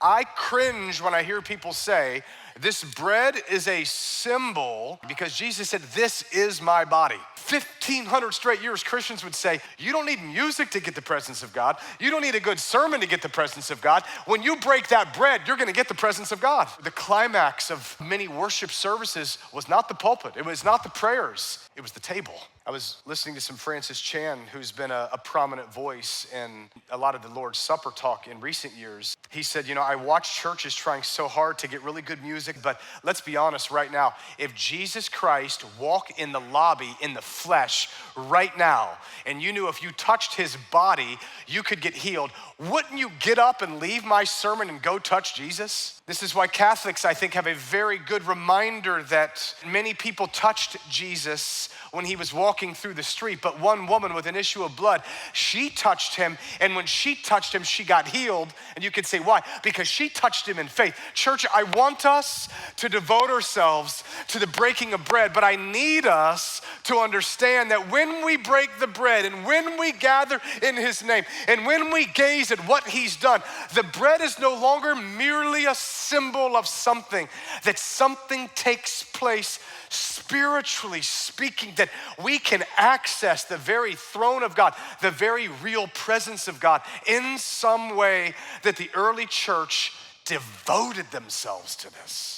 I cringe when I hear people say, this bread is a symbol because Jesus said, this is my body. 1,500 straight years, Christians would say, you don't need music to get the presence of God. You don't need a good sermon to get the presence of God. When you break that bread, you're gonna get the presence of God. The climax of many worship services was not the pulpit. It was not the prayers. It was the table. I was listening to some Francis Chan, who's been a prominent voice in a lot of the Lord's Supper talk in recent years. He said, I watch churches trying so hard to get really good music, but let's be honest right now, if Jesus Christ walked in the lobby in the flesh right now, and you knew if you touched his body, you could get healed, wouldn't you get up and leave my sermon and go touch Jesus? This is why Catholics, I think, have a very good reminder that many people touched Jesus when he was walking through the street, but one woman with an issue of blood, she touched him, and when she touched him, she got healed. And you could say, why? Because she touched him in faith. Church, I want us to devote ourselves to the breaking of bread, but I need us to understand that when we break the bread and when we gather in his name and when we gaze at what he's done, the bread is no longer merely a symbol of something, that something takes place spiritually speaking, that we can access the very throne of God, the very real presence of God in some way, that the early church devoted themselves to this.